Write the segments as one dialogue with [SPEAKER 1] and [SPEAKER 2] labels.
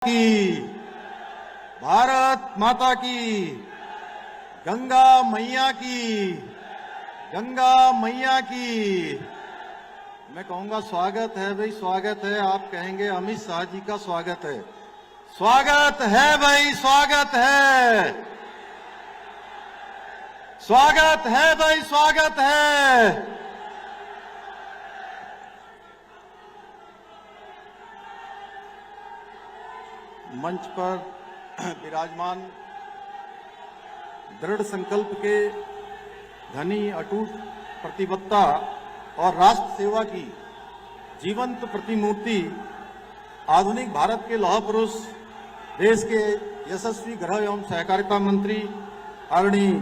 [SPEAKER 1] की, भारत माता की, गंगा मैया की, गंगा मैया की। मैं कहूंगा स्वागत है भाई, स्वागत है। आप कहेंगे अमित शाह जी का स्वागत है। स्वागत है भाई, स्वागत है, स्वागत है भाई, स्वागत है। मंच पर विराजमान दृढ़ संकल्प के धनी, अटूट प्रतिबद्धता और राष्ट्र सेवा की जीवंत प्रतिमूर्ति, आधुनिक भारत के लौह पुरुष, देश के यशस्वी गृह एवं सहकारिता मंत्री आदरणीय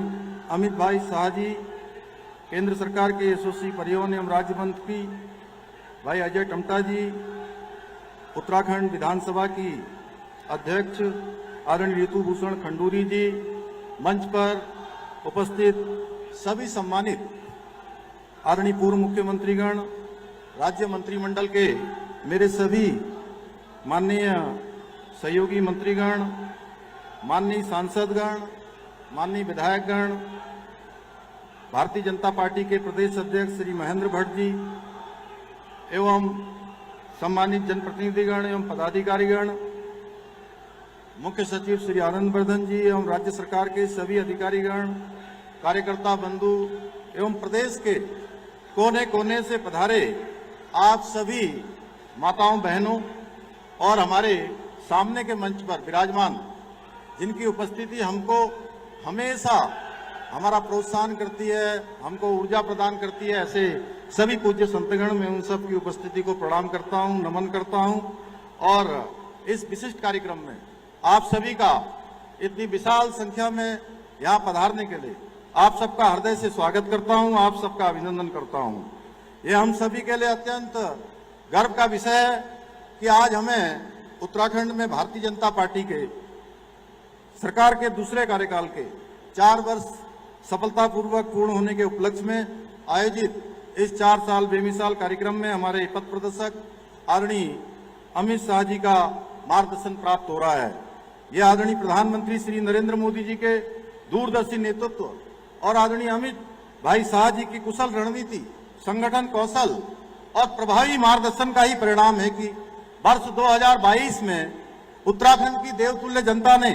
[SPEAKER 1] अमित भाई शाह जी, केंद्र सरकार के यशस्वी परिवहन एवं राज्य मंत्री भाई अजय टमटा जी, उत्तराखंड विधानसभा की अध्यक्ष आदरणीय ऋतु भूषण खंडूरी जी, मंच पर उपस्थित सभी सम्मानित आदरणीय पूर्व मुख्यमंत्रीगण, राज्य मंत्रिमंडल के मेरे सभी माननीय सहयोगी मंत्रीगण, माननीय सांसदगण, माननीय विधायकगण, भारतीय जनता पार्टी के प्रदेश अध्यक्ष श्री महेंद्र भट्ट जी एवं सम्मानित जनप्रतिनिधिगण एवं पदाधिकारीगण, मुख्य सचिव श्री आनंद वर्धन जी एवं राज्य सरकार के सभी अधिकारीगण, कार्यकर्ता बंधु एवं प्रदेश के कोने कोने से पधारे आप सभी माताओं, बहनों और हमारे सामने के मंच पर विराजमान, जिनकी उपस्थिति हमको हमेशा हमारा प्रोत्साहन करती है, हमको ऊर्जा प्रदान करती है, ऐसे सभी पूज्य संतगण, मैं उन सब की उपस्थिति को प्रणाम करता हूं, नमन करता हूं। और इस विशिष्ट कार्यक्रम में आप सभी का इतनी विशाल संख्या में यहाँ पधारने के लिए आप सबका हृदय से स्वागत करता हूँ, आप सबका अभिनंदन करता हूँ। ये हम सभी के लिए अत्यंत गर्व का विषय है कि आज हमें उत्तराखंड में भारतीय जनता पार्टी के सरकार के दूसरे कार्यकाल के 4 वर्ष सफलतापूर्वक पूर्ण होने के उपलक्ष्य में आयोजित इस 4 साल बेमिसाल कार्यक्रम में हमारे पथ प्रदर्शक आदरणीय अमित शाह जी का मार्गदर्शन प्राप्त हो रहा है। यह आदरणीय प्रधानमंत्री श्री नरेंद्र मोदी जी के दूरदर्शी नेतृत्व और आदरणीय अमित भाई शाह जी की कुशल रणनीति, संगठन कौशल और प्रभावी मार्गदर्शन का ही परिणाम है कि वर्ष 2022 में उत्तराखंड की देवतुल्य जनता ने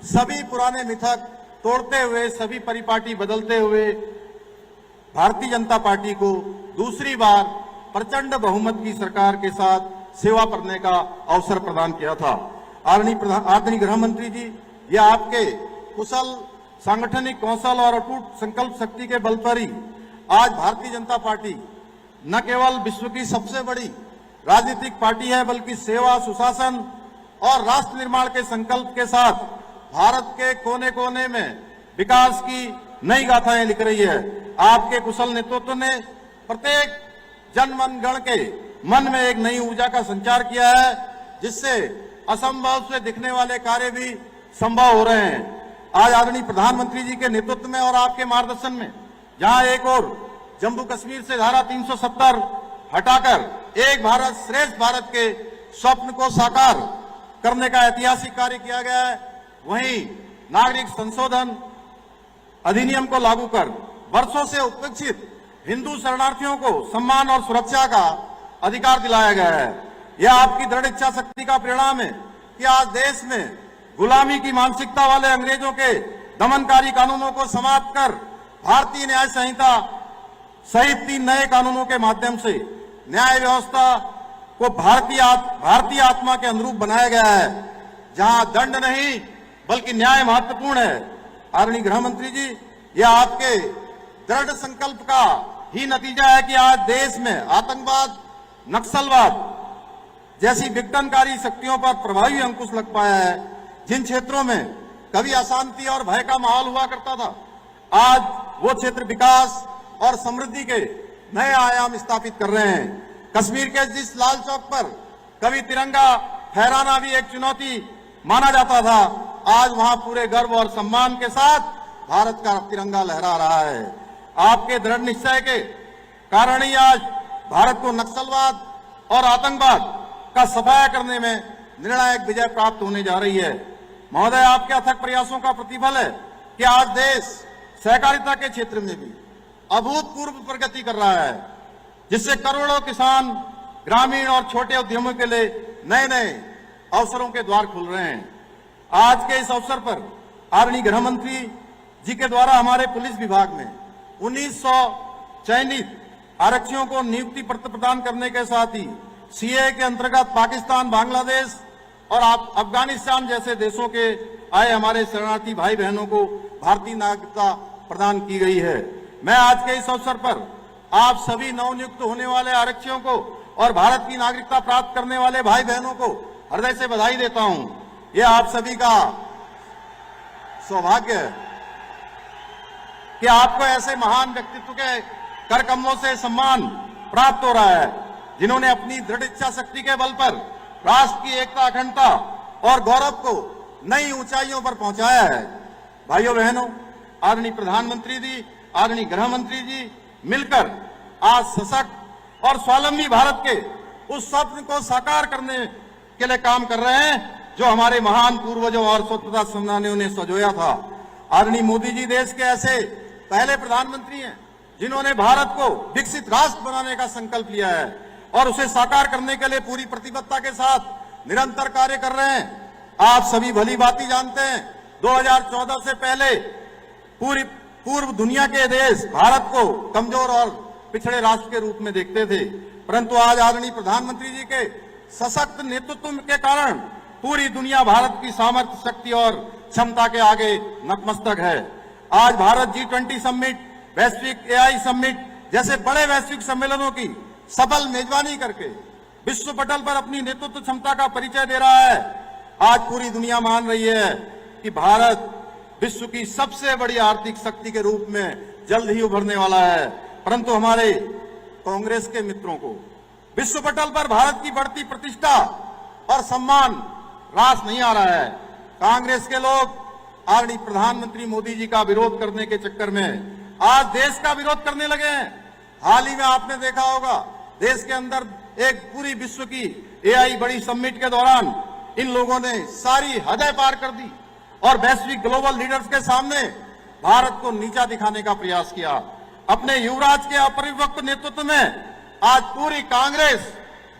[SPEAKER 1] सभी पुराने मिथक तोड़ते हुए, सभी परिपाटी बदलते हुए भारतीय जनता पार्टी को दूसरी बार प्रचंड बहुमत की सरकार के साथ सेवा करने का अवसर प्रदान किया था। आदरणीय गृह मंत्री जी, यह आपके कुशल सांगठनिक कौशल और अटूट संकल्प शक्ति के बल पर ही आज भारतीय जनता पार्टी न केवल विश्व की सबसे बड़ी राजनीतिक पार्टी है, बल्कि सेवा, सुशासन और राष्ट्र निर्माण के संकल्प के साथ भारत के कोने कोने में विकास की नई गाथाएं लिख रही है। आपके कुशल नेतृत्व ने प्रत्येक जन मन गण के मन में एक नई ऊर्जा का संचार किया है, जिससे असंभव से दिखने वाले कार्य भी संभव हो रहे हैं। आज आदरणीय प्रधानमंत्री जी के नेतृत्व में और आपके मार्गदर्शन में, जहां एक और जम्मू कश्मीर से धारा 370 हटाकर एक भारत श्रेष्ठ भारत के स्वप्न को साकार करने का ऐतिहासिक कार्य किया गया है, वहीं नागरिक संशोधन अधिनियम को लागू कर वर्षों से उपेक्षित हिंदू शरणार्थियों को सम्मान और सुरक्षा का अधिकार दिलाया गया है। यह आपकी दृढ़ इच्छा शक्ति का परिणाम है कि आज देश में गुलामी की मानसिकता वाले अंग्रेजों के दमनकारी कानूनों को समाप्त कर भारतीय न्याय संहिता सहित 3 नए कानूनों के माध्यम से न्याय व्यवस्था को भारतीय आत्मा के अनुरूप बनाया गया है, जहां दंड नहीं बल्कि न्याय महत्वपूर्ण है। आदरणीय गृह मंत्री जी, यह आपके दृढ़ संकल्प का ही नतीजा है कि आज देश में आतंकवाद, नक्सलवाद जैसी विघटनकारी शक्तियों पर प्रभावी अंकुश लग पाया है। जिन क्षेत्रों में कभी अशांति और भय का माहौल हुआ करता था, आज वो क्षेत्र विकास और समृद्धि के नए आयाम स्थापित कर रहे हैं। कश्मीर के जिस लाल चौक पर कभी तिरंगा फहराना भी एक चुनौती माना जाता था, आज वहां पूरे गर्व और सम्मान के साथ भारत का तिरंगा लहरा रहा है। आपके दृढ़ निश्चय के कारण ही आज भारत को नक्सलवाद और आतंकवाद का सफाया करने में निर्णायक विजय प्राप्त होने जा रही है। महोदय, आपके अथक प्रयासों का प्रतिफल है कि आज देश सहकारिता के क्षेत्र में भी अभूतपूर्व प्रगति कर रहा है, जिससे करोड़ों किसान, ग्रामीण और छोटे उद्यमों के लिए नए नए अवसरों के द्वार खुल रहे हैं। आज के इस अवसर पर आदरणीय गृह मंत्री जी के द्वारा हमारे पुलिस विभाग में 1900 चयनित आरक्षियों को नियुक्ति पत्र प्रदान करने के साथ ही सीए के अंतर्गत पाकिस्तान, बांग्लादेश और अफगानिस्तान जैसे देशों के आए हमारे शरणार्थी भाई बहनों को भारतीय नागरिकता प्रदान की गई है। मैं आज के इस अवसर पर आप सभी नवनियुक्त होने वाले आरक्षियों को और भारत की नागरिकता प्राप्त करने वाले भाई बहनों को हृदय से बधाई देता हूं। यह आप सभी का सौभाग्य है कि आपको ऐसे महान व्यक्तित्व के करकमलों से सम्मान प्राप्त हो रहा है, जिन्होंने अपनी दृढ़ इच्छा शक्ति के बल पर राष्ट्र की एकता, अखंडता और गौरव को नई ऊंचाइयों पर पहुंचाया है। भाइयों बहनों, आदरणीय प्रधानमंत्री जी, आदरणीय गृह मंत्री जी मिलकर आज सशक्त और स्वावलंबी भारत के उस स्वप्न को साकार करने के लिए काम कर रहे हैं जो हमारे महान पूर्वजों और स्वतंत्रता सेनानियों ने संजोया था। आदरणीय मोदी जी देश के ऐसे पहले प्रधानमंत्री हैं जिन्होंने भारत को विकसित राष्ट्र बनाने का संकल्प लिया है और उसे साकार करने के लिए पूरी प्रतिबद्धता के साथ निरंतर कार्य कर रहे हैं। आप सभी भली भांति जानते हैं 2014 से पहले पूर्व दुनिया के देश भारत को कमजोर और पिछड़े राष्ट्र के रूप में देखते थे, परंतु आज आदरणीय प्रधानमंत्री जी के सशक्त नेतृत्व के कारण पूरी दुनिया भारत की सामर्थ्य, शक्ति और क्षमता के आगे नतमस्तक है। आज भारत G20 समिट, वैश्विक AI समिट जैसे बड़े वैश्विक सम्मेलनों की सफल मेजबानी करके विश्व पटल पर अपनी नेतृत्व क्षमता का परिचय दे रहा है। आज पूरी दुनिया मान रही है कि भारत विश्व की सबसे बड़ी आर्थिक शक्ति के रूप में जल्द ही उभरने वाला है, परंतु हमारे कांग्रेस के मित्रों को विश्व पटल पर भारत की बढ़ती प्रतिष्ठा और सम्मान रास नहीं आ रहा है। कांग्रेस के लोग आदरणीय प्रधानमंत्री मोदी जी का विरोध करने के चक्कर में आज देश का विरोध करने लगे हैं। हाल ही में आपने देखा होगा देश के अंदर एक पूरी विश्व की AI बड़ी समिट के दौरान इन लोगों ने सारी हदें पार कर दी और वैश्विक ग्लोबल लीडर्स के सामने भारत को नीचा दिखाने का प्रयास किया। अपने युवराज के अपरिपक्व नेतृत्व में आज पूरी कांग्रेस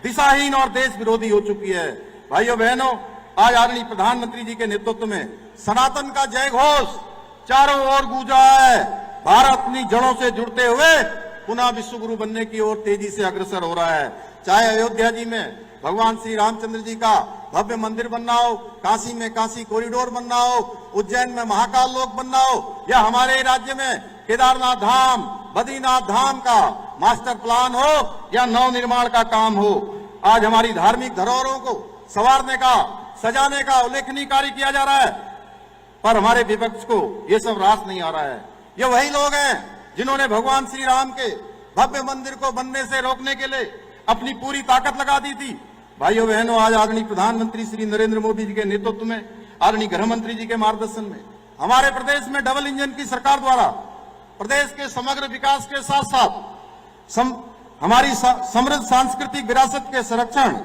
[SPEAKER 1] दिशाहीन और देश विरोधी हो चुकी है। भाइयों बहनों, आज आदरणीय प्रधानमंत्री जी के नेतृत्व में सनातन का जय घोष चारों ओर गूंजा है। भारत अपनी जड़ों से जुड़ते हुए पुनः विश्व गुरु बनने की ओर तेजी से अग्रसर हो रहा है। चाहे अयोध्या जी में भगवान श्री रामचंद्र जी का भव्य मंदिर बनना हो, काशी में काशी कॉरिडोर बनना हो, उज्जैन में महाकाल लोक बनना हो, या हमारे राज्य में केदारनाथ धाम, बद्रीनाथ धाम का मास्टर प्लान हो या नव निर्माण का काम हो। आज हमारी धार्मिक धरोहरों को संवारने का, सजाने का उल्लेखनीय कार्य किया जा रहा है, पर हमारे विपक्ष को ये सब रास नहीं आ रहा है। ये वही लोग हैं जिन्होंने भगवान श्री राम के भव्य मंदिर को बनने से रोकने के लिए अपनी पूरी ताकत लगा दी थी। भाइयों बहनों, आज आदरणीय प्रधानमंत्री श्री नरेंद्र मोदी जी के नेतृत्व में, आदरणीय गृह मंत्री जी के मार्गदर्शन में हमारे प्रदेश में डबल इंजन की सरकार द्वारा प्रदेश के समग्र विकास के साथ साथ हमारी समृद्ध सांस्कृतिक विरासत के संरक्षण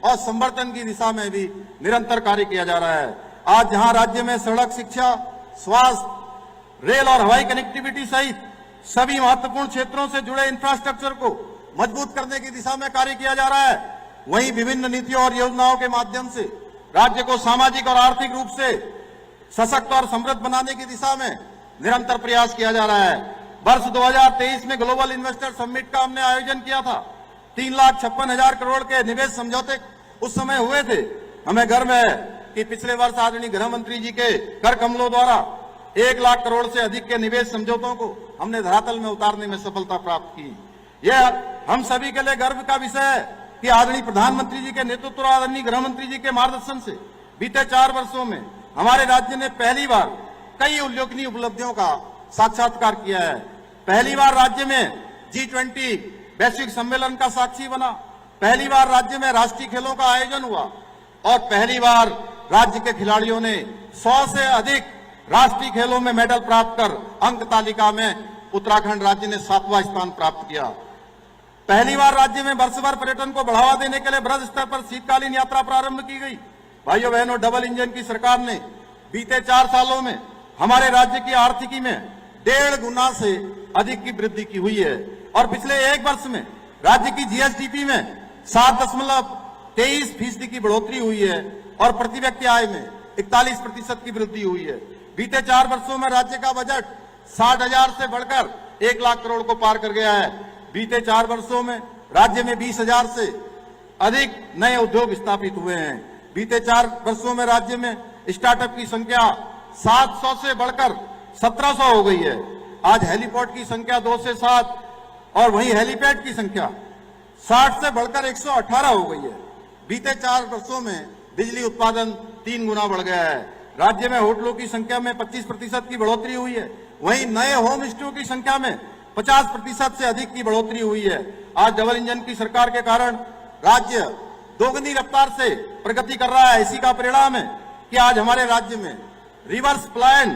[SPEAKER 1] और संवर्धन की दिशा में भी निरंतर कार्य किया जा रहा है। आज जहां राज्य में सड़क, शिक्षा, स्वास्थ्य, रेल और हवाई कनेक्टिविटी सहित सभी महत्वपूर्ण क्षेत्रों से जुड़े इंफ्रास्ट्रक्चर को मजबूत करने की दिशा में कार्य किया जा रहा है, वहीं विभिन्न नीतियों और योजनाओं के माध्यम से राज्य को सामाजिक और आर्थिक रूप से सशक्त और समृद्ध बनाने की दिशा में निरंतर प्रयास किया जा रहा है। वर्ष 2023 में ग्लोबल इन्वेस्टर समिट का हमने आयोजन किया था। 3,56,000 करोड़ के निवेश समझौते उस समय हुए थे। हमें गर्व है कि पिछले वर्ष आदरणीय गृह मंत्री जी के कर कमलों द्वारा 1 लाख करोड़ से अधिक के निवेश समझौतों को हमने धरातल में उतारने में सफलता प्राप्त की। यह हम सभी के लिए गर्व का विषय है कि आदरणीय प्रधानमंत्री जी के नेतृत्व और आदरणीय गृह मंत्री जी के मार्गदर्शन से बीते 4 वर्षों में हमारे राज्य ने पहली बार कई उल्लेखनीय उपलब्धियों का साक्षात्कार किया है। पहली बार राज्य में G20 वैश्विक सम्मेलन का साक्षी बना, पहली बार राज्य में राष्ट्रीय खेलों का आयोजन हुआ और पहली बार राज्य के खिलाड़ियों ने 100 से अधिक राष्ट्रीय खेलों में मेडल प्राप्त कर अंक तालिका में उत्तराखंड राज्य ने 7वां स्थान प्राप्त किया। पहली बार राज्य में वर्ष भर पर्यटन को बढ़ावा देने के लिए बृहद स्तर पर शीतकालीन यात्रा प्रारंभ की गई। भाइयों बहनों, डबल इंजन की सरकार ने बीते 4 सालों में हमारे राज्य की आर्थिकी में 1.5 गुना से अधिक की वृद्धि की हुई है और पिछले 1 वर्ष में राज्य की जीएसडीपी में 7.23% की बढ़ोतरी हुई है और प्रति व्यक्ति आय में 41% की वृद्धि हुई है। बीते 4 वर्षों में राज्य का बजट 60,000 से बढ़कर 1 लाख करोड़ को पार कर गया है। बीते 4 वर्षों में राज्य में 20,000 से अधिक नए उद्योग स्थापित हुए हैं। बीते 4 वर्षों में राज्य में स्टार्टअप की संख्या 700 से बढ़कर 1700 हो गई है। आज हेलीपोर्ट की संख्या 2 से 7 और वहीं हेलीपैड की संख्या 60 से बढ़कर 118 हो गई है। बीते 4 वर्षों में बिजली उत्पादन 3 गुना बढ़ गया है। राज्य में होटलों की संख्या में 25% की बढ़ोतरी हुई है। वहीं नए होम स्टे की संख्या में 50% से अधिक की बढ़ोतरी हुई है। आज डबल इंजन की सरकार के कारण राज्य दोगुनी रफ्तार से प्रगति कर रहा है। इसी का परिणाम है कि आज हमारे राज्य में रिवर्स प्लान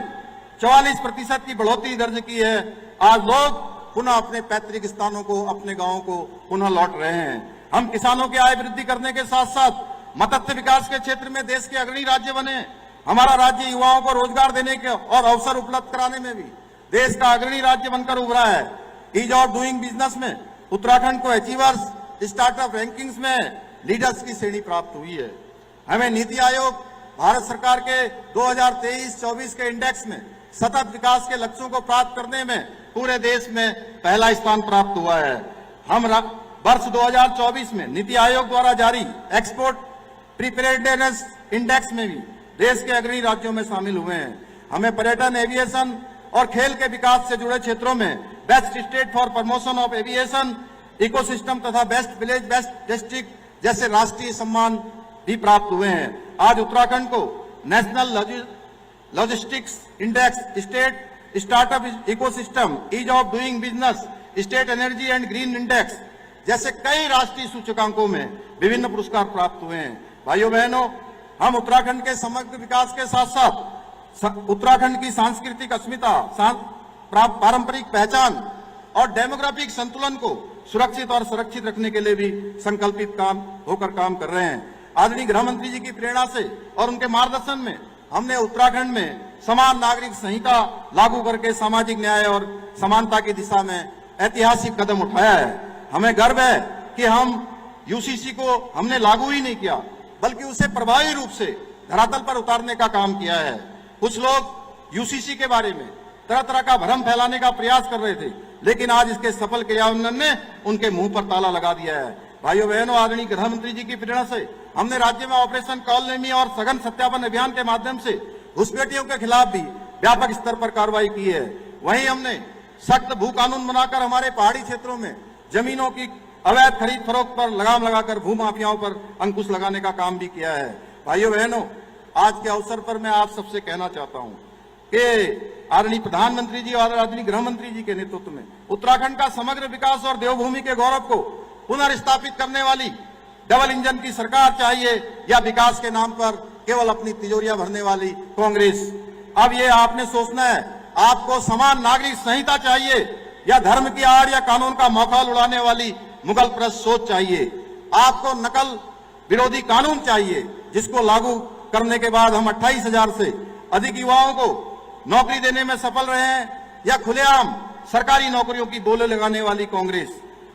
[SPEAKER 1] 44% की बढ़ोतरी दर्ज की है। आज लोग पुनः अपने पैतृक स्थानों को, अपने गांवों को पुनः लौट रहे हैं। हम किसानों की आय वृद्धि करने के साथ साथ मत्स्य विकास के क्षेत्र में देश के अग्रणी राज्य बने। हमारा राज्य युवाओं को रोजगार देने के और अवसर उपलब्ध कराने में भी देश का अग्रणी राज्य बनकर उभरा है। ईज ऑफ डूइंग बिजनेस में उत्तराखंड को अचीवर्स स्टार्टअप रैंकिंग्स में लीडर्स की श्रेणी प्राप्त हुई है। हमें नीति आयोग भारत सरकार के 2023-24 के इंडेक्स में सतत विकास के लक्ष्यों को प्राप्त करने में पूरे देश में पहला स्थान प्राप्त हुआ है। हम वर्ष 2024 में नीति आयोग द्वारा जारी एक्सपोर्ट प्रिपेयर्डनेस इंडेक्स में भी देश के अग्रणी राज्यों में शामिल हुए हैं। हमें पर्यटन, एविएशन और खेल के विकास से जुड़े क्षेत्रों में best state for promotion of aviation ecosystem तथा बेस्ट विलेज, बेस्ट डिस्ट्रिक्ट जैसे राष्ट्रीय सम्मान भी प्राप्त हुए हैं। आज उत्तराखंड को national logistics index, state startup ecosystem, ease of doing business, state energy and green index जैसे कई राष्ट्रीय सूचकांकों में विभिन्न पुरस्कार प्राप्त हुए हैं। भाइयों बहनों, हम उत्तराखंड के समग्र विकास के साथ साथ उत्तराखंड की सांस्कृतिक अस्मिता, पारंपरिक पहचान और डेमोग्राफिक संतुलन को सुरक्षित और संरक्षित रखने के लिए भी संकल्पित होकर काम कर रहे हैं। आदरणीय गृह मंत्री जी की प्रेरणा से और उनके मार्गदर्शन में हमने उत्तराखंड में समान नागरिक संहिता लागू करके सामाजिक न्याय और समानता की दिशा में ऐतिहासिक कदम उठाया है। हमें गर्व है कि हम यूसीसी को हमने लागू ही नहीं किया, बल्कि उसे प्रभावी रूप से धरातल पर उतारने का काम किया है। कुछ लोग यूसीसी के बारे में तरह तरह का भ्रम फैलाने का प्रयास कर रहे थे, लेकिन आज इसके सफल क्रियान्वयन ने उनके मुंह पर ताला लगा दिया है। भाइयों बहनों, आदरणीय गृह मंत्री जी की प्रेरणा से हमने राज्य में ऑपरेशन कॉलनेमी और सघन सत्यापन अभियान के माध्यम से घुसपैठियों के खिलाफ भी व्यापक स्तर पर कार्रवाई की है। वहीं हमने सख्त भू कानून बनाकर हमारे पहाड़ी क्षेत्रों में जमीनों की अवैध खरीद फरोख्त पर लगाम लगाकर भू माफियाओं पर अंकुश लगाने का काम भी किया है। भाइयों बहनों, आज के अवसर पर मैं आप सबसे कहना चाहता हूं कि आदरणीय प्रधानमंत्री जी और आदरणीय गृह मंत्री जी के नेतृत्व में उत्तराखंड का समग्र विकास और देवभूमि के गौरव को पुनर्स्थापित करने वाली डबल इंजन की सरकार चाहिए या विकास के नाम पर केवल अपनी तिजोरियां भरने वाली कांग्रेस। अब ये आपने सोचना है, आपको समान नागरिक संहिता चाहिए या धर्म की आड़ या कानून का मौखौल उड़ाने वाली मुगल प्रस्त सोच चाहिए। आपको नकल विरोधी कानून चाहिए जिसको लागू करने के बाद हम 28,000 से अधिक युवाओं को नौकरी देने में सफल रहे हैं, या खुलेआम सरकारी नौकरियों की बोले लगाने वाली कांग्रेस।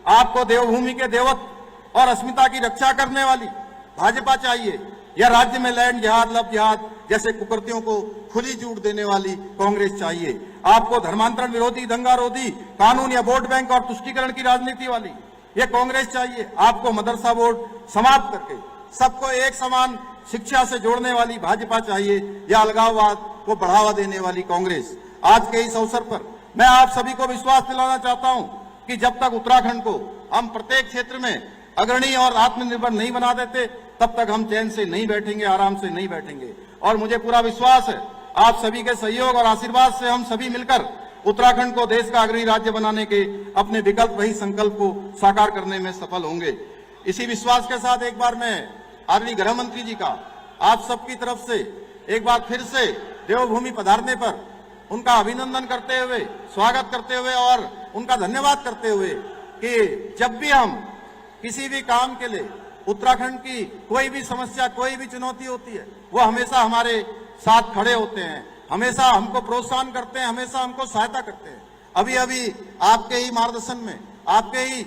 [SPEAKER 1] आपको देवभूमि के देवत्व और अस्मिता की रक्षा करने वाली भाजपा चाहिए, या राज्य में लैंड जिहाद, लब जिहाद जैसे कुकृतियों को खुली छूट देने वाली कांग्रेस चाहिए। आपको धर्मांतरण विरोधी, दंगारोधी कानून या वोट बैंक और तुष्टीकरण की राजनीति वाली ये कांग्रेस चाहिए। आपको मदरसा बोर्ड समाप्त करके सबको एक समान शिक्षा से जोड़ने वाली भाजपा चाहिए, या अलगाववाद को बढ़ावा देने वाली कांग्रेस। आज के इस अवसर पर मैं आप सभी को विश्वास दिलाना चाहता हूं कि जब तक उत्तराखंड को हम प्रत्येक क्षेत्र में अग्रणी और आत्मनिर्भर नहीं बना देते, तब तक हम चैन से नहीं बैठेंगे, आराम से नहीं बैठेंगे। और मुझे पूरा विश्वास है आप सभी के सहयोग और आशीर्वाद से हम सभी मिलकर उत्तराखंड को देश का अग्रणी राज्य बनाने के अपने विकल्प वही संकल्प को साकार करने में सफल होंगे। इसी विश्वास के साथ एक बार मैं आदरणीय गृह मंत्री जी का आप सबकी तरफ से एक बार फिर से देवभूमि पधारने पर उनका अभिनंदन करते हुए, स्वागत करते हुए और उनका धन्यवाद करते हुए कि जब भी हम किसी भी काम के लिए उत्तराखंड की कोई भी समस्या, कोई भी चुनौती होती है, वो हमेशा हमारे साथ खड़े होते हैं, हमेशा हमको प्रोत्साहन करते हैं, हमेशा हमको सहायता करते हैं। अभी अभी आपके ही मार्गदर्शन में, आपके ही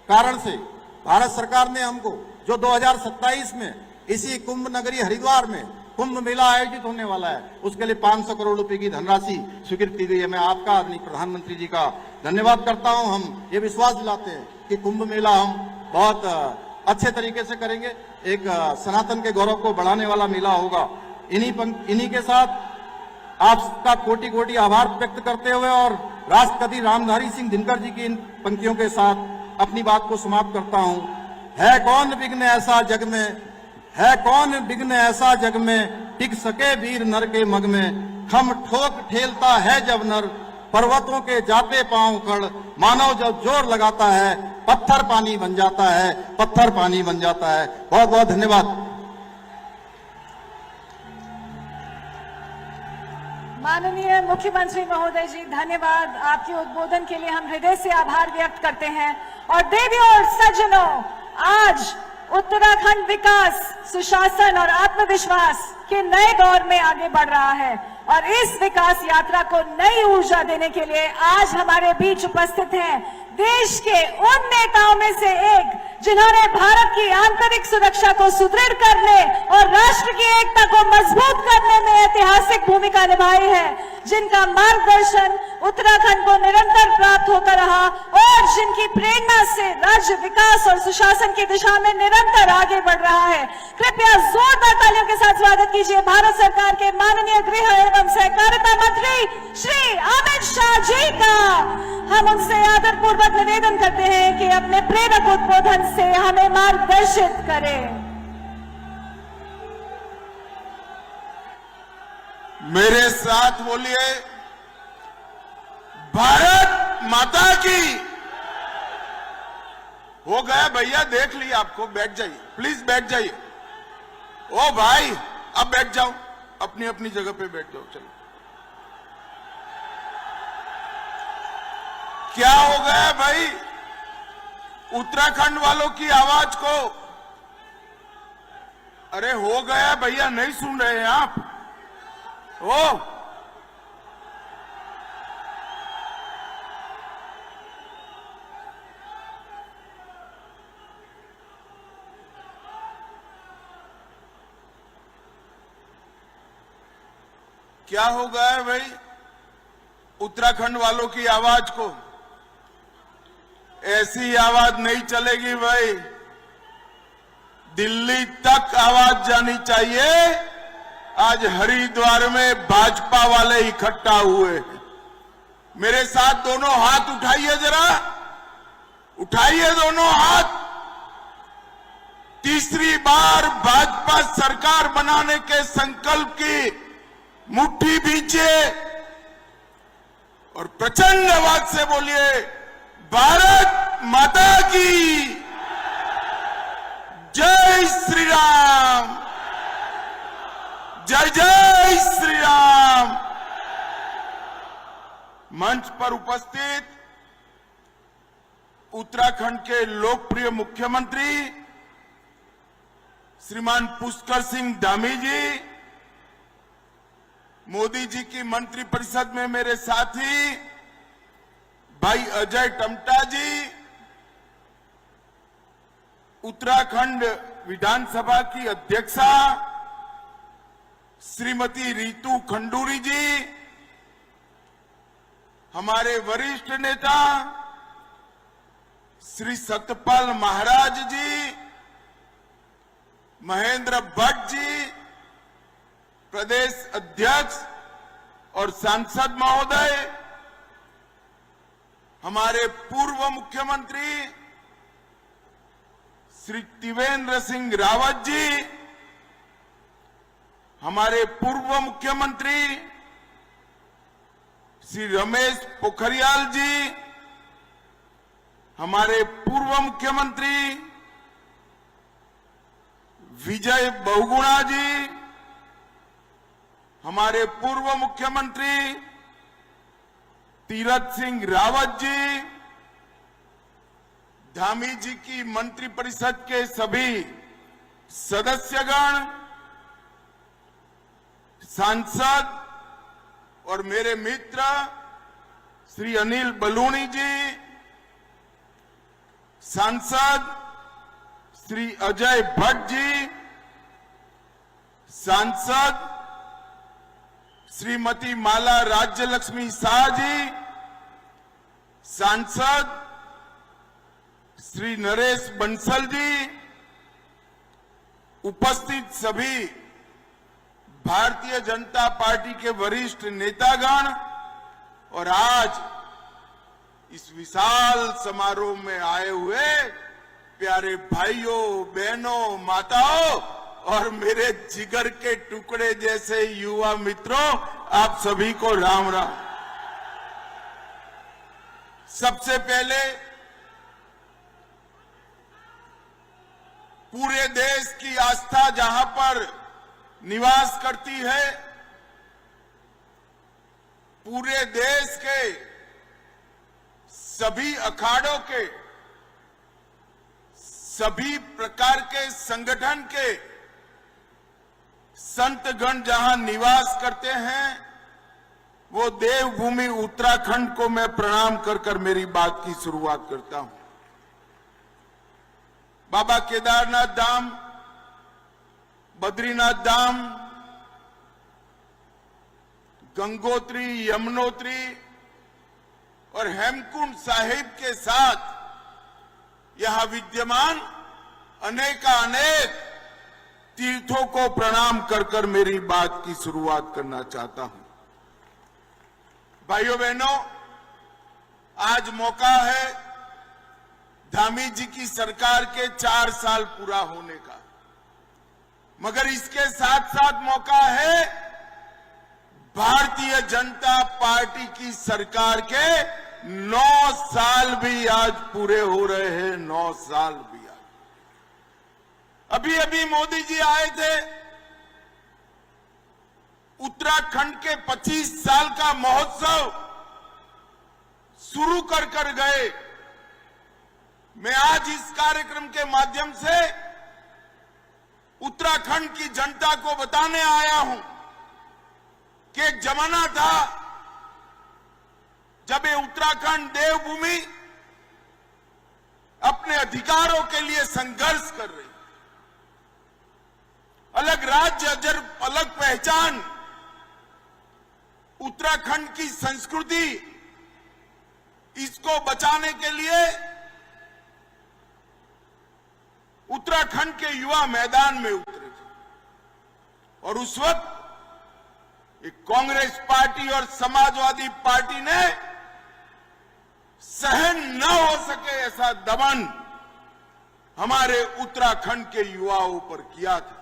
[SPEAKER 1] कारण से भारत सरकार ने हमको जो 2027 में इसी कुंभ नगरी हरिद्वार में कुंभ मेला आयोजित होने वाला है, उसके लिए 500 करोड़ रुपए की धनराशि स्वीकृत की गई है। मैं आपका आदरणीय प्रधानमंत्री जी का धन्यवाद करता हूं। हम ये विश्वास दिलाते हैं कि कुंभ मेला हम बहुत अच्छे तरीके से करेंगे, एक सनातन के गौरव को बढ़ाने वाला मेला होगा। इन्हीं के साथ आपका कोटि कोटि आभार व्यक्त करते हुए और राष्ट्रपति रामधारी सिंह दिनकर जी की इन पंक्तियों के साथ अपनी बात को समाप्त करता हूं। है कौन विघ्न ऐसा जग में, है कौन विघ्न ऐसा जग में, टिक सके वीर नर के मग में, खम ठोक ठेलता है जब नर, पर्वतों के जाते पांव खड़, मानव जब जोर लगाता है, पत्थर पानी बन जाता है, पत्थर पानी बन जाता है। बहुत बहुत धन्यवाद।
[SPEAKER 2] माननीय मुख्यमंत्री महोदय जी, धन्यवाद। आपके उद्बोधन के लिए हम हृदय से आभार व्यक्त करते हैं। और देवियों और सज्जनों, आज उत्तराखंड विकास, सुशासन और आत्मविश्वास के नए दौर में आगे बढ़ रहा है और इस विकास यात्रा को नई ऊर्जा देने के लिए आज हमारे बीच उपस्थित हैं देश के उन नेताओं में से एक जिन्होंने भारत की आंतरिक सुरक्षा को सुदृढ़ करने और राष्ट्र की एकता को मजबूत करने में ऐतिहासिक भूमिका निभाई है, जिनका मार्गदर्शन उत्तराखंड को निरंतर प्राप्त होता रहा और जिनकी प्रेरणा से राज्य विकास और सुशासन की दिशा में निरंतर आगे बढ़ रहा है। कृपया जोरदार तालियों के साथ स्वागत कीजिए भारत सरकार के माननीय गृह एवं सहकारिता मंत्री श्री अमित शाह जी का। हम उनसे आदरपूर्वक निवेदन करते हैं कि अपने प्रेरक उद्बोधन से हमें मार्गदर्शित करें।
[SPEAKER 3] मेरे साथ बोलिए, भारत माता की। हो गया भैया, देख लिया आपको, बैठ जाइए, प्लीज बैठ जाइए। ओ भाई, अब बैठ जाओ, अपनी अपनी जगह पे बैठ जाओ। चलो, क्या हो गया भाई उत्तराखंड वालों की आवाज को? अरे हो गया भैया, नहीं सुन रहे हैं आप? ओ क्या हो गया है भाई उत्तराखंड वालों की आवाज को? ऐसी आवाज नहीं चलेगी भाई, दिल्ली तक आवाज जानी चाहिए। आज हरिद्वार में भाजपा वाले इकट्ठा हुए। मेरे साथ दोनों हाथ उठाइए, जरा उठाइए दोनों हाथ। तीसरी बार भाजपा सरकार बनाने के संकल्प की मुट्ठी भींचिए और प्रचंड आवाज से बोलिए, भारत माता की जय श्री राम, जय जय श्री राम। मंच पर उपस्थित उत्तराखंड के लोकप्रिय मुख्यमंत्री श्रीमान पुष्कर सिंह धामी जी, मोदी जी की मंत्रिपरिषद में मेरे साथी भाई अजय टमटा जी, उत्तराखंड विधानसभा की अध्यक्षा श्रीमती रितु खंडूरी जी, हमारे वरिष्ठ नेता श्री सतपाल महाराज जी, महेंद्र भट्ट जी, प्रदेश अध्यक्ष और सांसद महोदय, हमारे पूर्व मुख्यमंत्री श्री त्रिवेंद्र सिंह रावत जी, हमारे पूर्व मुख्यमंत्री श्री रमेश पोखरियाल जी, हमारे पूर्व मुख्यमंत्री विजय बहुगुणा जी, हमारे पूर्व मुख्यमंत्री तीरथ सिंह रावत जी, धामी जी की मंत्रिपरिषद के सभी सदस्यगण, सांसद और मेरे मित्र श्री अनिल बलूनी जी, सांसद श्री अजय भट्ट जी, सांसद श्रीमती माला राज्यलक्ष्मी शाह जी, सांसद श्री नरेश बंसल जी, उपस्थित सभी भारतीय जनता पार्टी के वरिष्ठ नेतागण और आज इस विशाल समारोह में आए हुए प्यारे भाइयों, बहनों, माताओं और मेरे जिगर के टुकड़े जैसे युवा मित्रों, आप सभी को राम राम। सबसे पहले पूरे देश की आस्था जहां पर निवास करती है, पूरे देश के सभी अखाड़ों के, सभी प्रकार के संगठन के संतगण जहां निवास करते हैं, वो देवभूमि उत्तराखंड को मैं प्रणाम कर कर मेरी बात की शुरुआत करता हूं। बाबा केदारनाथ धाम, बद्रीनाथ धाम, गंगोत्री, यमुनोत्री और हेमकुंड साहिब के साथ यहां विद्यमान अनेकानेक तीर्थों को प्रणाम कर कर मेरी बात की शुरुआत करना चाहता हूं। भाइयों बहनों, आज मौका है धामी जी की सरकार के 4 साल पूरा होने का, मगर इसके साथ साथ मौका है भारतीय जनता पार्टी की सरकार के 9 साल भी आज पूरे हो रहे हैं। 9 साल भी आज। अभी अभी मोदी जी आए थे, उत्तराखंड के 25 साल का महोत्सव शुरू कर कर गए। मैं आज इस कार्यक्रम के माध्यम से उत्तराखंड की जनता को बताने आया हूं कि एक जमाना था जब ये उत्तराखंड देवभूमि अपने अधिकारों के लिए संघर्ष कर रही, अलग राज्य, अलग पहचान, उत्तराखंड की संस्कृति, इसको बचाने के लिए उत्तराखंड के युवा मैदान में उतरे थे। और उस वक्त एक कांग्रेस पार्टी और समाजवादी पार्टी ने सहन न हो सके ऐसा दमन हमारे उत्तराखंड के युवाओं पर किया था।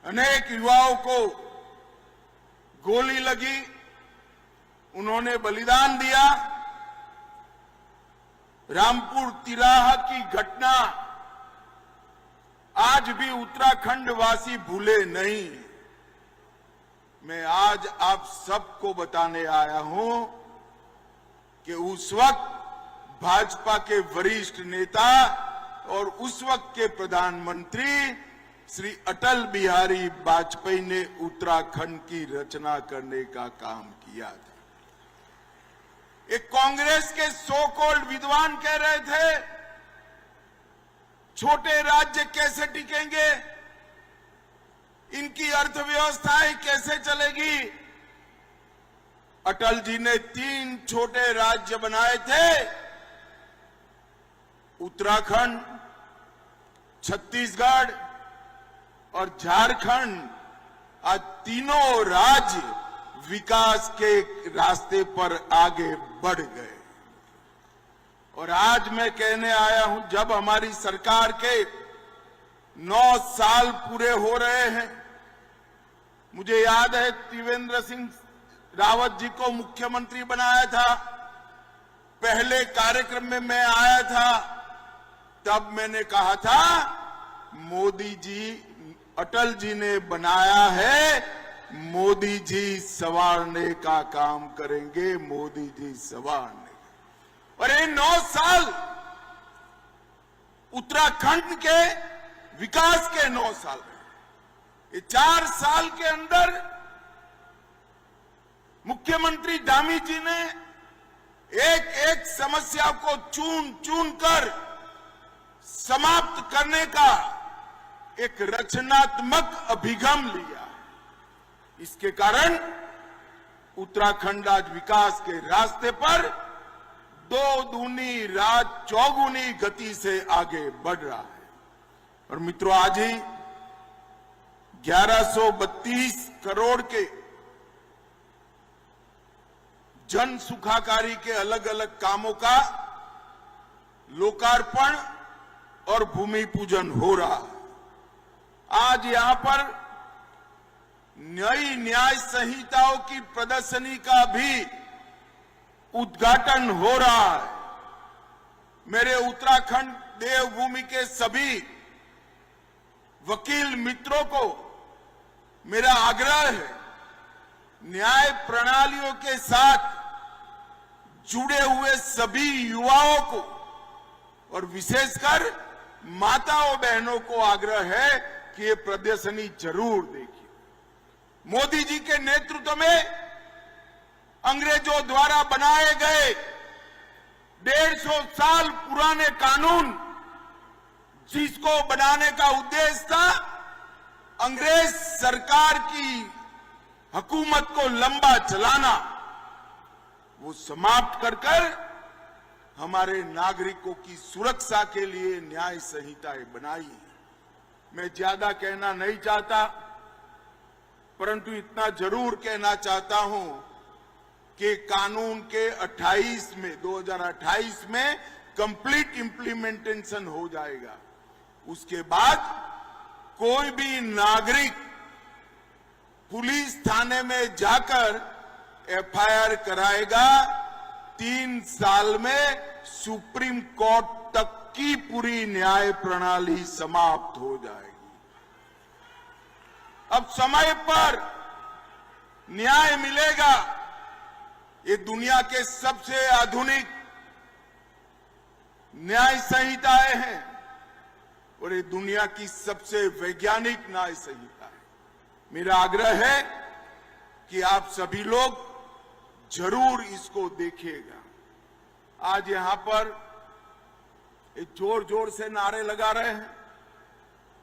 [SPEAKER 3] अनेक युवाओं को गोली लगी, उन्होंने बलिदान दिया। रामपुर तिराहा की घटना आज भी उत्तराखंड वासी भूले नहीं। मैं आज आप सबको बताने आया हूं कि उस वक्त भाजपा के वरिष्ठ नेता और उस वक्त के प्रधानमंत्री श्री अटल बिहारी वाजपेयी ने उत्तराखंड की रचना करने का काम किया था। एक कांग्रेस के सो कॉल्ड विद्वान कह रहे थे, छोटे राज्य कैसे टिकेंगे, इनकी अर्थव्यवस्थाएं कैसे चलेगी। अटल जी ने 3 छोटे राज्य बनाए थे, उत्तराखंड, छत्तीसगढ़ और झारखंड। आज तीनों राज्य विकास के रास्ते पर आगे बढ़ गए। और आज मैं कहने आया हूं, जब हमारी सरकार के 9 साल पूरे हो रहे हैं, मुझे याद है त्रिवेंद्र सिंह रावत जी को मुख्यमंत्री बनाया था। पहले कार्यक्रम में मैं आया था, तब मैंने कहा था मोदी जी, अटल जी ने बनाया है, मोदी जी संवारने का काम करेंगे, मोदी जी संवारने। और ये 9 साल उत्तराखंड के विकास के 9 साल रहे। ये 4 साल के अंदर मुख्यमंत्री धामी जी ने एक एक समस्या को चुन चुन कर समाप्त करने का एक रचनात्मक अभिगम लिया। इसके कारण उत्तराखंड आज विकास के रास्ते पर 2 दूनी रात चौगुनी गति से आगे बढ़ रहा है। और मित्रों, आज ही 1132 करोड़ के जन सुखाकारी के अलग अलग कामों का लोकार्पण और भूमि पूजन हो रहा है। आज यहां पर नई न्याय संहिताओं की प्रदर्शनी का भी उद्घाटन हो रहा है। मेरे उत्तराखंड देवभूमि के सभी वकील मित्रों को मेरा आग्रह है, न्याय प्रणालियों के साथ जुड़े हुए सभी युवाओं को और विशेषकर माताओं बहनों को आग्रह है कि ये प्रदर्शनी जरूर देखिए। मोदी जी के नेतृत्व में अंग्रेजों द्वारा बनाए गए 150 साल पुराने कानून, जिसको बनाने का उद्देश्य था अंग्रेज सरकार की हुकूमत को लंबा चलाना, वो समाप्त कर हमारे नागरिकों की सुरक्षा के लिए न्याय संहिताएं बनाई है। मैं ज्यादा कहना नहीं चाहता, परंतु इतना जरूर कहना चाहता हूं कि कानून के 2028 में कंप्लीट इंप्लीमेंटेशन हो जाएगा। उसके बाद कोई भी नागरिक पुलिस थाने में जाकर एफआईआर कराएगा, 3 साल में सुप्रीम कोर्ट तक की पूरी न्याय प्रणाली समाप्त हो जाएगी। अब समय पर न्याय मिलेगा। ये दुनिया के सबसे आधुनिक न्याय संहिताएं हैं और ये दुनिया की सबसे वैज्ञानिक न्याय संहिता है। मेरा आग्रह है कि आप सभी लोग जरूर इसको देखिएगा। आज यहां पर एक जोर जोर से नारे लगा रहे हैं।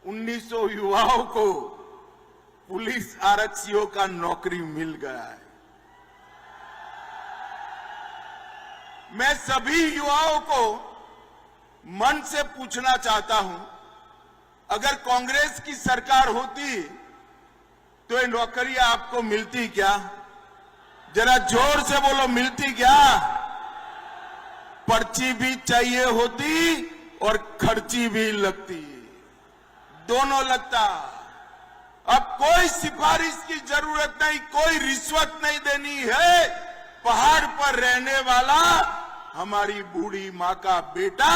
[SPEAKER 3] 1900 युवाओं को पुलिस आरक्षियों का नौकरी मिल गया है। मैं सभी युवाओं को मन से पूछना चाहता हूं, अगर कांग्रेस की सरकार होती तो ये नौकरी आपको मिलती क्या? जरा जोर से बोलो, मिलती क्या? पर्ची भी चाहिए होती और खर्ची भी लगती, दोनों लगता। अब कोई सिफारिश की जरूरत नहीं, कोई रिश्वत नहीं देनी है। पहाड़ पर रहने वाला हमारी बूढ़ी माँ का बेटा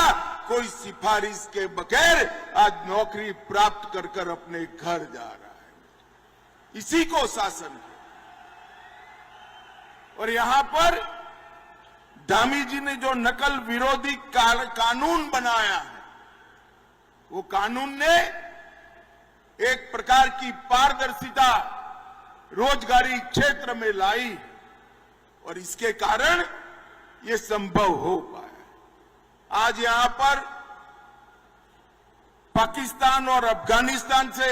[SPEAKER 3] कोई सिफारिश के बगैर आज नौकरी प्राप्त कर कर अपने घर जा रहा है। इसी को शासन है। और यहां पर धामी जी ने जो नकल विरोधी कानून बनाया है, वो कानून ने एक प्रकार की पारदर्शिता रोजगारी क्षेत्र में लाई और इसके कारण ये संभव हो पाया। आज यहां पर पाकिस्तान और अफगानिस्तान से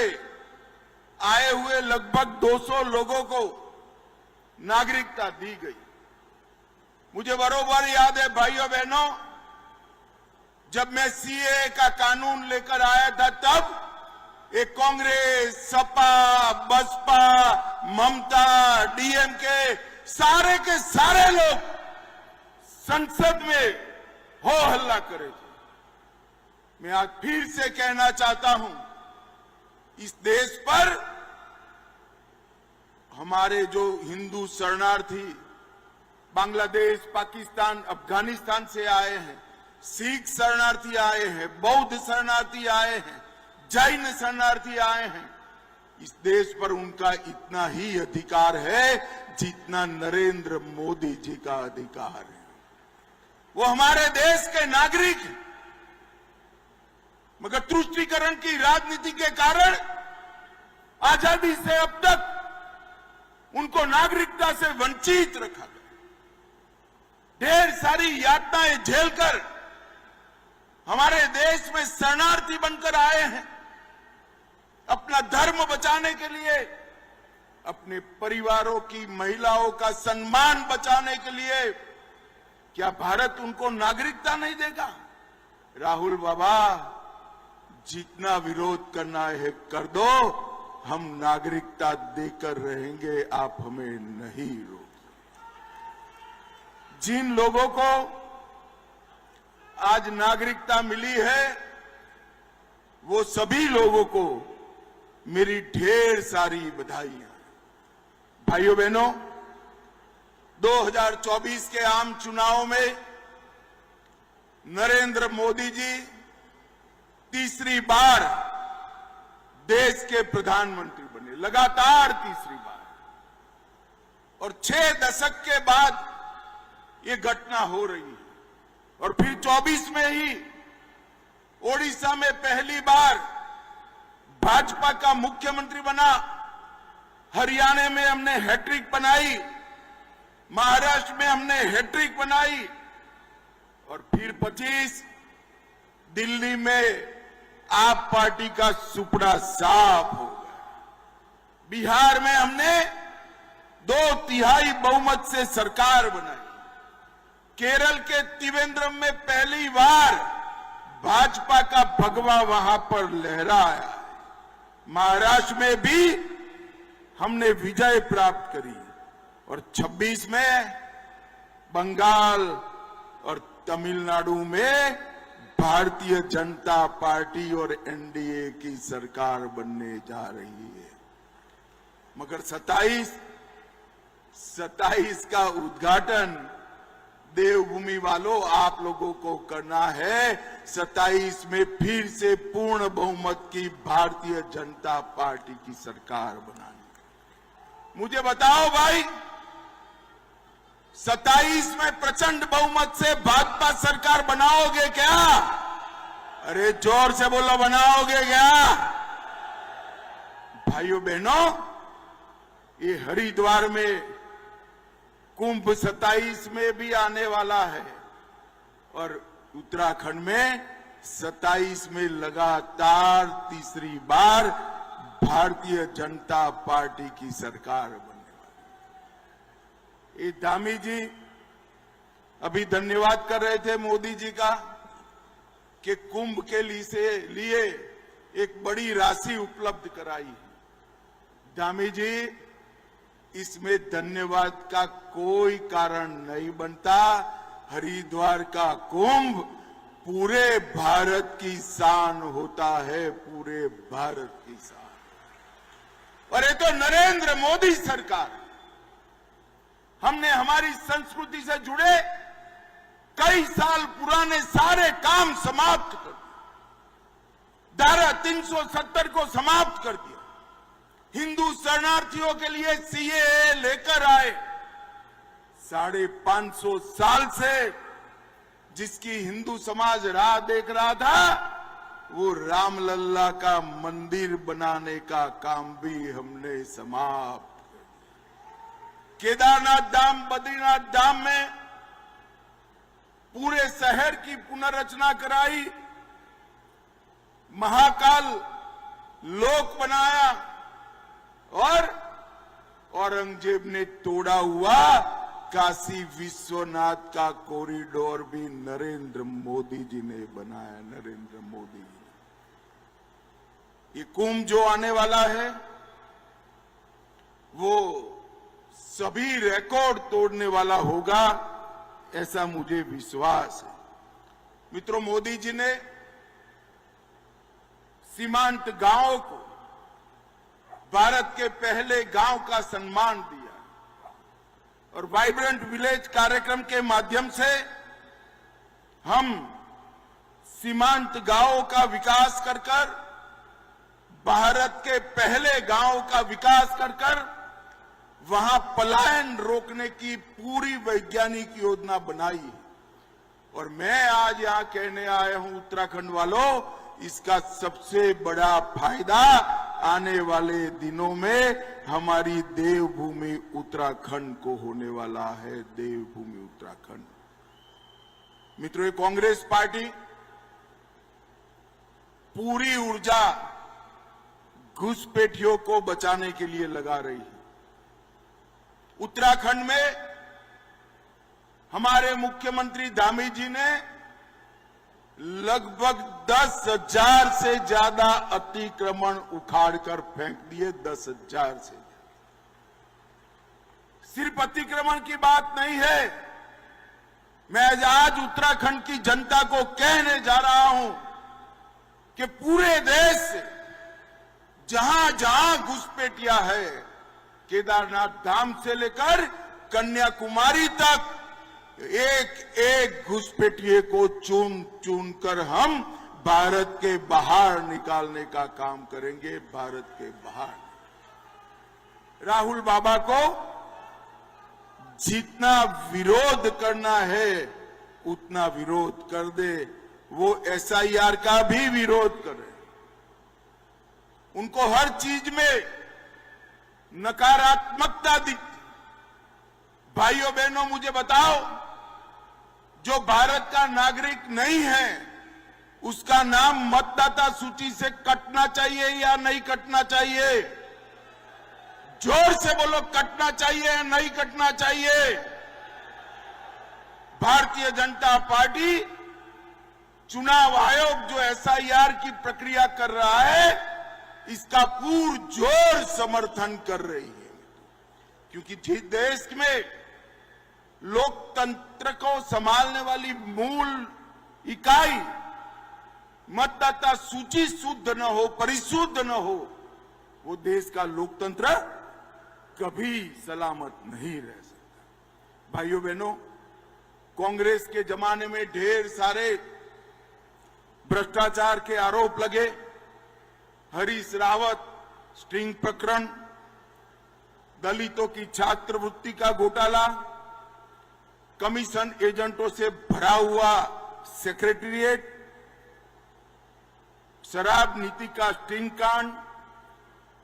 [SPEAKER 3] आए हुए लगभग 200 लोगों को नागरिकता दी गई। मुझे बरोबर याद है भाइयों बहनों, जब मैं सीएए का कानून लेकर आया था तब एक कांग्रेस, सपा, बसपा, ममता, डीएमके सारे के सारे लोग संसद में हो हल्ला करे थे। मैं आज फिर से कहना चाहता हूं, इस देश पर हमारे जो हिंदू शरणार्थी बांग्लादेश, पाकिस्तान, अफगानिस्तान से आए हैं, सिख शरणार्थी आए हैं, बौद्ध शरणार्थी आए हैं, जैन शरणार्थी आए हैं, इस देश पर उनका इतना ही अधिकार है जितना नरेंद्र मोदी जी का अधिकार है। वो हमारे देश के नागरिक हैं। मगर तुष्टीकरण की राजनीति के कारण आजादी से अब तक उनको नागरिकता से वंचित रखा गया। ढेर सारी यातनाएं झेलकर हमारे देश में शरणार्थी बनकर आए हैं। अपना धर्म बचाने के लिए, अपने परिवारों की महिलाओं का सम्मान बचाने के लिए क्या भारत उनको नागरिकता नहीं देगा? राहुल बाबा, जितना विरोध करना है कर दो, हम नागरिकता देकर रहेंगे, आप हमें नहीं रोक। जिन लोगों को आज नागरिकता मिली है, वो सभी लोगों को मेरी ढेर सारी बधाइयां। भाइयों बहनों, 2024 के आम चुनाव में नरेंद्र मोदी जी तीसरी बार देश के प्रधानमंत्री बने, लगातार तीसरी बार, और 6 दशक के बाद ये घटना हो रही है। और फिर 24 में ही ओडिशा में पहली बार भाजपा का मुख्यमंत्री बना, हरियाणा में हमने हैट्रिक बनाई, महाराष्ट्र में हमने हैट्रिक बनाई, और फिर 25 दिल्ली में आप पार्टी का सुपड़ा साफ हो गया। बिहार में हमने 2/3 बहुमत से सरकार बनाई। केरल के त्रिवेंद्रम में पहली बार भाजपा का भगवा वहां पर लहराया। महाराष्ट्र में भी हमने विजय प्राप्त करी, और 26 में बंगाल और तमिलनाडु में भारतीय जनता पार्टी और एनडीए की सरकार बनने जा रही है। मगर 27 का उद्घाटन देवभूमि वालों आप लोगों को करना है। 27 में फिर से पूर्ण बहुमत की भारतीय जनता पार्टी की सरकार बनानी। मुझे बताओ भाई, 27 में प्रचंड बहुमत से भाजपा सरकार बनाओगे क्या? अरे जोर से बोलो, बनाओगे क्या? भाइयों बहनों, ये हरिद्वार में कुंभ 27 में भी आने वाला है, और उत्तराखंड में 27 में लगातार तीसरी बार भारतीय जनता पार्टी की सरकार बनने वाली। ये धामी जी अभी धन्यवाद कर रहे थे मोदी जी का कि कुंभ के लिए एक बड़ी राशि उपलब्ध कराई है। धामी जी, इसमें धन्यवाद का कोई कारण नहीं बनता। हरिद्वार का कुंभ पूरे भारत की शान होता है, पूरे भारत की शान। और ये तो नरेंद्र मोदी सरकार, हमने हमारी संस्कृति से जुड़े कई साल पुराने सारे काम समाप्त कर दिए। धारा 370 को समाप्त कर दिया। हिंदू शरणार्थियों के लिए सीएए लेकर आए। 550 साल से जिसकी हिंदू समाज राह देख रहा था, वो रामलल्ला का मंदिर बनाने का काम भी हमने समाप्त कर दिया। केदारनाथ धाम, बद्रीनाथ धाम में पूरे शहर की पुनर्रचना कराई। महाकाल लोक बनाया, और औरंगजेब ने तोड़ा हुआ काशी विश्वनाथ का कॉरिडोर भी नरेंद्र मोदी जी ने बनाया। नरेंद्र मोदी जी ने। ये कुंभ जो आने वाला है, वो सभी रिकॉर्ड तोड़ने वाला होगा, ऐसा मुझे विश्वास है। मित्रों, मोदी जी ने सीमांत गांव को भारत के पहले गांव का सम्मान दिया, और वाइब्रेंट विलेज कार्यक्रम के माध्यम से हम सीमांत गांवों का विकास कर भारत के पहले गांव का विकास कर वहां पलायन रोकने की पूरी वैज्ञानिक योजना बनाई है। और मैं आज यहां कहने आया हूं उत्तराखंड वालों इसका सबसे बड़ा फायदा आने वाले दिनों में हमारी देवभूमि उत्तराखंड को होने वाला है। देवभूमि उत्तराखंड। मित्रों, ये कांग्रेस पार्टी पूरी ऊर्जा घुसपैठियों को बचाने के लिए लगा रही है। उत्तराखंड में हमारे मुख्यमंत्री धामी जी ने लगभग 10,000 से ज्यादा अतिक्रमण उखाड़कर फेंक दिए। 10,000 से। सिर्फ अतिक्रमण की बात नहीं है, मैं आज उत्तराखंड की जनता को कहने जा रहा हूं कि पूरे देश से जहां जहां घुसपैठिया है, केदारनाथ धाम से लेकर कन्याकुमारी तक, एक एक घुसपैठिए को चुन चुन कर हम भारत के बाहर निकालने का काम करेंगे। भारत के बाहर। राहुल बाबा को जितना विरोध करना है उतना विरोध कर दे। वो SIR का भी विरोध करे। उनको हर चीज में नकारात्मकता दिखती। भाइयों बहनों, मुझे बताओ, जो भारत का नागरिक नहीं है उसका नाम मतदाता सूची से कटना चाहिए या नहीं कटना चाहिए? जोर से बोलो, कटना चाहिए या नहीं कटना चाहिए? भारतीय जनता पार्टी चुनाव आयोग जो SIR की प्रक्रिया कर रहा है, इसका पुरजोर समर्थन कर रही है। क्योंकि जिस देश में लोकतंत्र को संभालने वाली मूल इकाई मतदाता सूची शुद्ध न हो, परिशुद्ध न हो, वो देश का लोकतंत्र कभी सलामत नहीं रह सकता। भाइयों बहनों, कांग्रेस के जमाने में ढेर सारे भ्रष्टाचार के आरोप लगे। हरीश रावत स्टिंग प्रकरण, दलितों की छात्रवृत्ति का घोटाला, कमीशन एजेंटों से भरा हुआ सेक्रेटेरिएट, शराब नीति का स्टिंग कांड,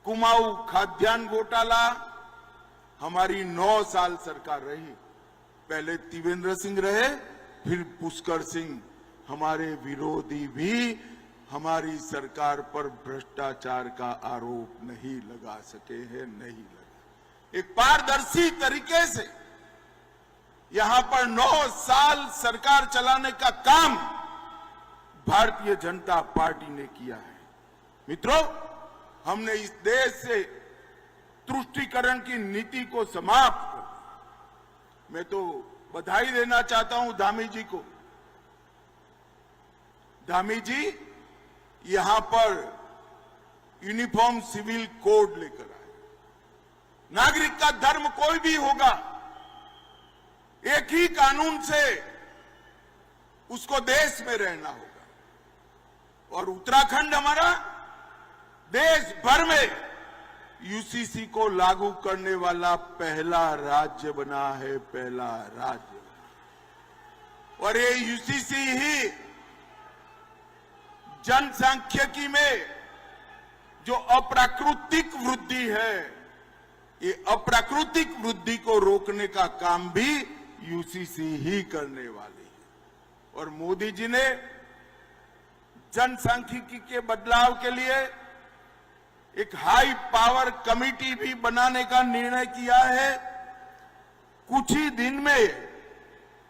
[SPEAKER 3] कुमाऊं खाद्यान्न घोटाला। हमारी 9 साल सरकार रही। पहले त्रिवेंद्र सिंह रहे, फिर पुष्कर सिंह। हमारे विरोधी भी हमारी सरकार पर भ्रष्टाचार का आरोप नहीं लगा सके हैं, नहीं लगा। एक पारदर्शी तरीके से यहां पर 9 साल सरकार चलाने का काम भारतीय जनता पार्टी ने किया है। मित्रों, हमने इस देश से तुष्टीकरण की नीति को समाप्त कर। मैं तो बधाई देना चाहता हूं धामी जी को। धामी जी यहां पर यूनिफॉर्म सिविल कोड लेकर आए। नागरिक का धर्म कोई भी होगा, एक ही कानून से उसको देश में रहना होगा। और उत्तराखंड हमारा देश भर में UCC को लागू करने वाला पहला राज्य बना है, पहला राज्य। और ये UCC ही जनसांख्यिकी में जो अप्राकृतिक वृद्धि है, ये अप्राकृतिक वृद्धि को रोकने का काम भी UCC ही करने वाली है। और मोदी जी ने जनसांख्यिकी के बदलाव के लिए एक हाई पावर कमेटी भी बनाने का निर्णय किया है। कुछ ही दिन में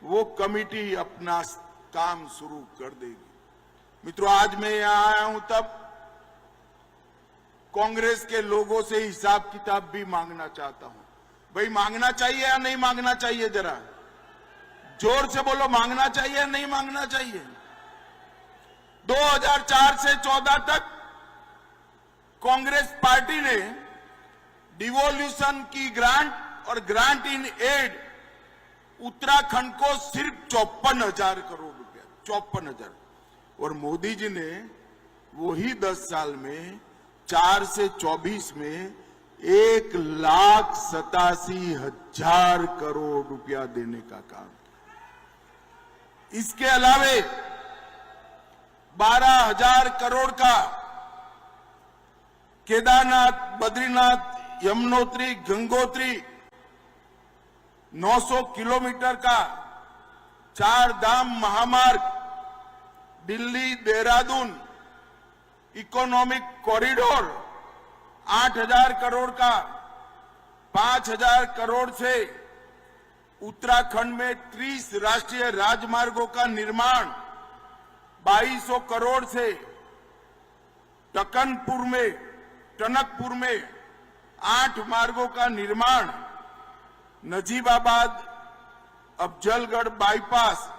[SPEAKER 3] वो कमेटी अपना काम शुरू कर देगी। मित्रों, आज मैं यहां आया हूं तब कांग्रेस के लोगों से हिसाब किताब भी मांगना चाहता हूं। भाई, मांगना चाहिए या नहीं मांगना चाहिए? जरा जोर से बोलो, मांगना चाहिए या नहीं मांगना चाहिए? 2004 से 14 तक कांग्रेस पार्टी ने डिवोल्यूशन की ग्रांट और ग्रांट इन एड उत्तराखंड को सिर्फ 54,000 करोड़ रुपया, 54,000। और मोदी जी ने वही 10 साल में 4 से 24 में 1,87,000 करोड़ रुपया देने का काम किया। इसके अलावे 12,000 करोड़ का केदारनाथ, बद्रीनाथ, यमुनोत्री, गंगोत्री 900 किलोमीटर का 4 धाम महामार्ग, दिल्ली देहरादून इकोनॉमिक कॉरिडोर 8,000 करोड़ का, 5,000 करोड़ से उत्तराखंड में 30 राष्ट्रीय राजमार्गों का निर्माण, 2200 करोड़ से टनकपुर में 8 मार्गों का निर्माण, नजीबाबाद अफजलगढ़ बाईपास,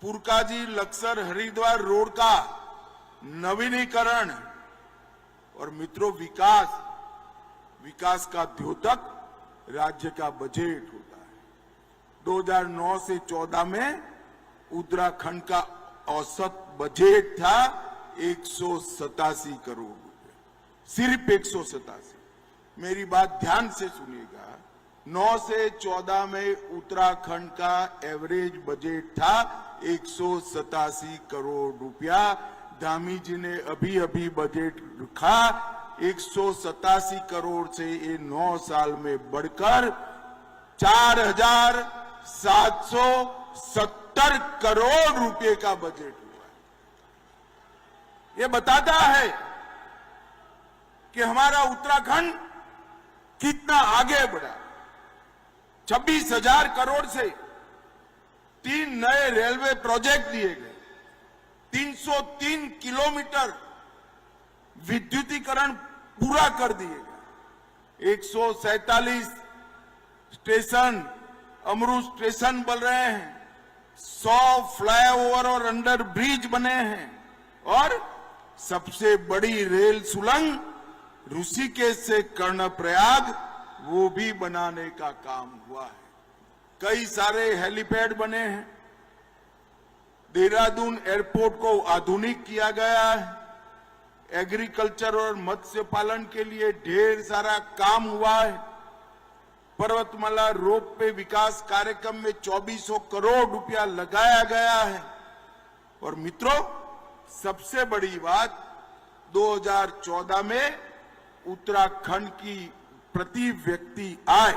[SPEAKER 3] पुरकाजी लक्सर हरिद्वार रोड का नवीनीकरण और मित्रों विकास का द्योतक राज्य का बजट होता है। 2009 से 14 में उत्तराखंड का औसत बजट था 187 करोड़ रुपए, सिर्फ 187। मेरी बात ध्यान से सुनिएगा, 9 से 14 में उत्तराखंड का एवरेज बजट था 187 करोड़ रुपया। धामी जी ने अभी बजट रखा 187 करोड़ से ये 9 साल में बढ़कर 4,770 करोड़ रुपए का बजट हुआ। ये बताता है कि हमारा उत्तराखंड कितना आगे बढ़ा। 26,000 करोड़ से 3 नए रेलवे प्रोजेक्ट दिए गए, 303 किलोमीटर विद्युतीकरण पूरा कर दिए गए, 147 स्टेशन अमरूद स्टेशन बन रहे हैं, 100 फ्लाईओवर और अंडर ब्रिज बने हैं और सबसे बड़ी रेल सुरंग ऋषिकेश से कर्णप्रयाग वो भी बनाने का काम हुआ है। कई सारे हेलीपैड बने हैं, देहरादून एयरपोर्ट को आधुनिक किया गया है, एग्रीकल्चर और मत्स्य पालन के लिए ढेर सारा काम हुआ है। पर्वतमाला रोपवे विकास कार्यक्रम में 2400 करोड़ रुपया लगाया गया है। और मित्रों, सबसे बड़ी बात 2014 में उत्तराखंड की प्रति व्यक्ति आय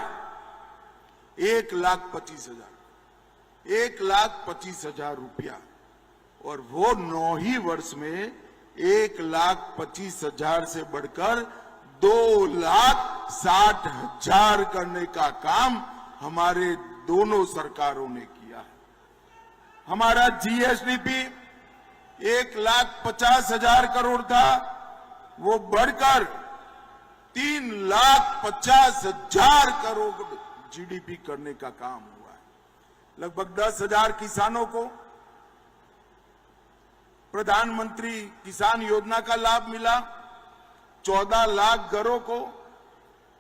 [SPEAKER 3] 1,25,000 रुपया, और वो 9 ही वर्ष में 1,25,000 से बढ़कर 2,60,000 करने का काम हमारे दोनों सरकारों ने किया है। हमारा जीएसडीपी 1,50,000 करोड़ था, वो बढ़कर 3,50,000 करोड़ जीडीपी करने का काम हुआ है। लगभग 10,000 किसानों को प्रधानमंत्री किसान योजना का लाभ मिला, 14 लाख घरों को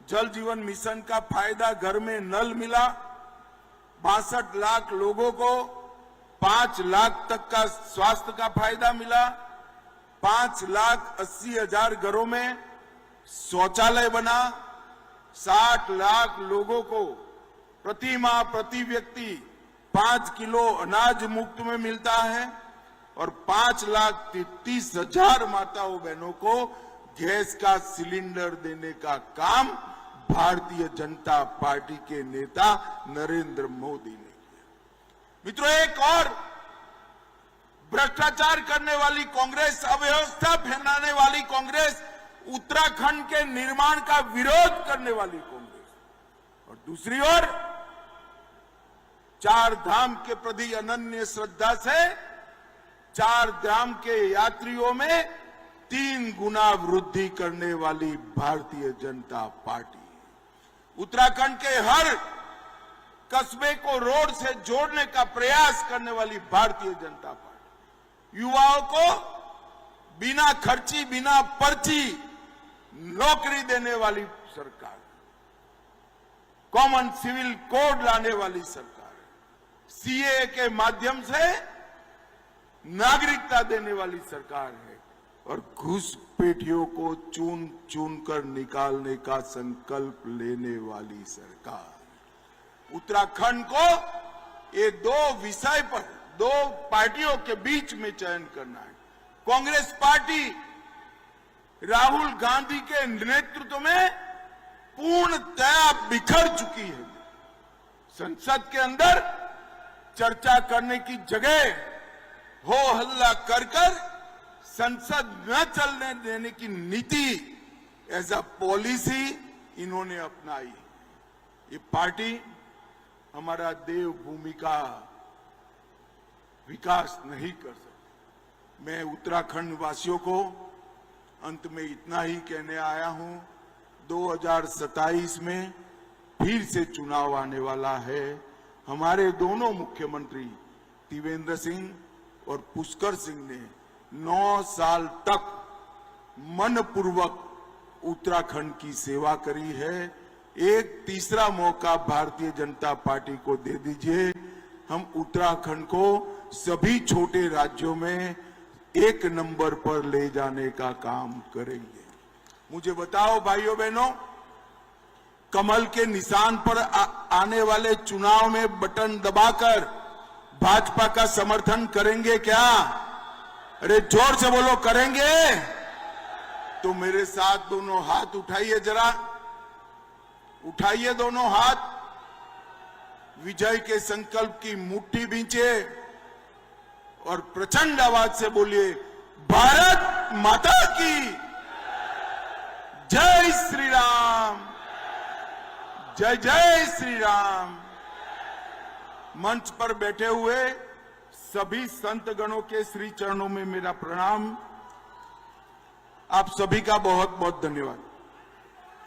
[SPEAKER 3] जल जीवन मिशन का फायदा घर में नल मिला, 62 लाख लोगों को 5 लाख तक का स्वास्थ्य का फायदा मिला, 5,80,000 घरों में शौचालय बना, 60 लाख लोगों को प्रति माह प्रति व्यक्ति 5 किलो अनाज मुफ्त में मिलता है और 5,33,000 माताओं बहनों को गैस का सिलेंडर देने का काम भारतीय जनता पार्टी के नेता नरेंद्र मोदी ने किया। मित्रों, एक और भ्रष्टाचार करने वाली कांग्रेस, अव्यवस्था फैलाने वाली कांग्रेस, उत्तराखंड के निर्माण का विरोध करने वाली कांग्रेस, और दूसरी ओर 4 धाम के प्रति अनन्य श्रद्धा से 4 धाम के यात्रियों में 3 गुना वृद्धि करने वाली भारतीय जनता पार्टी, उत्तराखंड के हर कस्बे को रोड से जोड़ने का प्रयास करने वाली भारतीय जनता पार्टी, युवाओं को बिना खर्ची बिना पर्ची नौकरी देने वाली सरकार, कॉमन सिविल कोड लाने वाली सरकार, सीए के माध्यम से नागरिकता देने वाली सरकार है और घुसपैठियों को चुन चुन कर निकालने का संकल्प लेने वाली सरकार। उत्तराखंड को ये 2 विषय पर 2 पार्टियों के बीच में चयन करना है। कांग्रेस पार्टी राहुल गांधी के नेतृत्व में पूर्णतया बिखर चुकी है। संसद के अंदर चर्चा करने की जगह हो हल्ला कर संसद न चलने देने की नीति एज अ पॉलिसी इन्होंने अपनाई। ये पार्टी हमारा देवभूमि का विकास नहीं कर सकती। मैं उत्तराखंड वासियों को अंत में इतना ही कहने आया हूं, 2027 में फिर से चुनाव आने वाला है। हमारे दोनों मुख्यमंत्री त्रिवेंद्र सिंह और पुष्कर सिंह ने 9 साल तक मनपूर्वक उत्तराखंड की सेवा करी है। एक तीसरा मौका भारतीय जनता पार्टी को दे दीजिए। हम उत्तराखंड को सभी छोटे राज्यों में 1 नंबर पर ले जाने का काम करेंगे। मुझे बताओ भाइयों बहनों, कमल के निशान पर आने वाले चुनाव में बटन दबाकर भाजपा का समर्थन करेंगे क्या? अरे जोर से बोलो, करेंगे? तो मेरे साथ दोनों हाथ उठाइए, जरा उठाइए दोनों हाथ। विजय के संकल्प की मुट्ठी बींचे और प्रचंड आवाज से बोलिए, भारत माता की जय श्री राम, जय जय श्री राम। मंच पर बैठे हुए सभी संत गणों के श्री चरणों में मेरा प्रणाम। आप सभी का बहुत बहुत धन्यवाद।